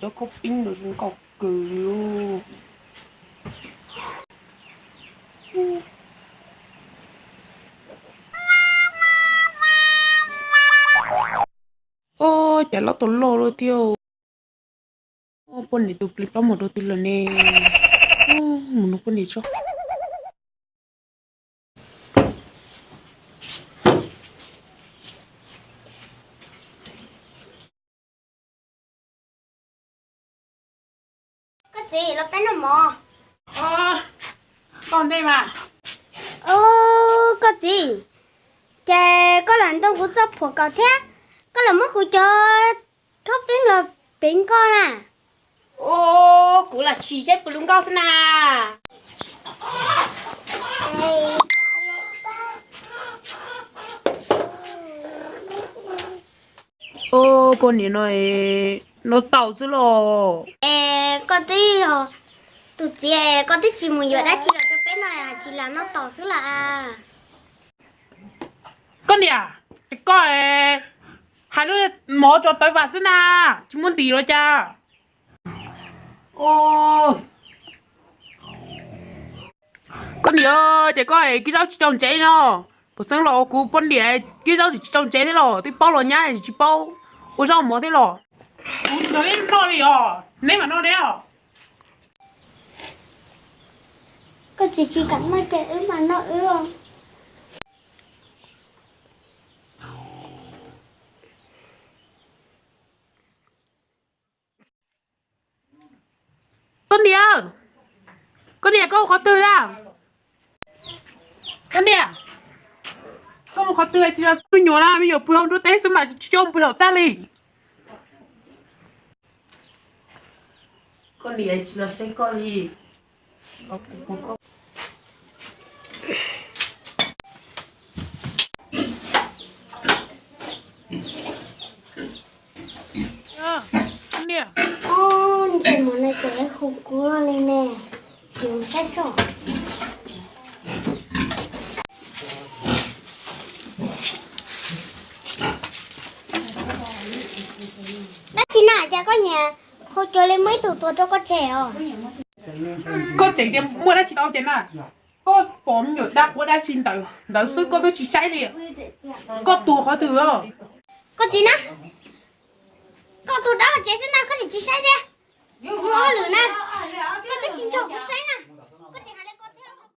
cho có pin rồi chúng cọc cừ luôn. Ô chả lót tổ lô rồi tiêu. Ô bọn này tụi clip lắm một đôi tin là nè. Ô muốn nó bọn này cho. Có gì nó bé nó mò. Con đây mà. Có gì chè có lần tôi cũng sắp phụ cầu thế có lần mất của cho thóc biến là biến con à. Cũng là chỉ xếp của lung cao xin à. Bọn này nó tàu chứ lò. Có tí tụi chị có tí chỉ muốn vừa đã chỉ là cho bé này à chỉ là nó tỏ xứ là à. Con đi à? Cái coi hai đứa mò cho tới vào xin à. Chúng muốn tí rồi cha. Con đi ơi, chị coi cái rau trồng cháy nó. Bữa sáng lò của con đi cái rau trồng cháy thế lò, tôi bao lò nhá thì chỉ bao. Ủa sao mò thế lò? Nó lên nó đi à? Nên mà nó đấy à? Có gì chỉ cần mà chơi ứ mà nó ứ không? Con đi à? Con đi à, con khó từ ra. Con đi à? Con khó từ chỉ là tôi nhớ là bây giờ bữa hôm tôi té xuống mà cho bữa đầu ra đi. Con đi à, chỉ là xem con đi. Con đi à? Chị muốn này cái khúc cú này nè chị muốn sát sổ. Đó chị nào chả có nhà cô chơi lên mấy tụi tôi cho có trẻ à. Con chỉ đem mua đã chỉ đâu tiền à? Con bom nhiều đáp mua đã xin tới, đỡ sức con tôi chỉ sai đi. Con tua khó từ à? Có gì nè? Có tụi đó mà trẻ sẽ nào có thể chỉ sai ra. Ngó lửa nè. Có tới chín trộn có sai nè. Có chỉ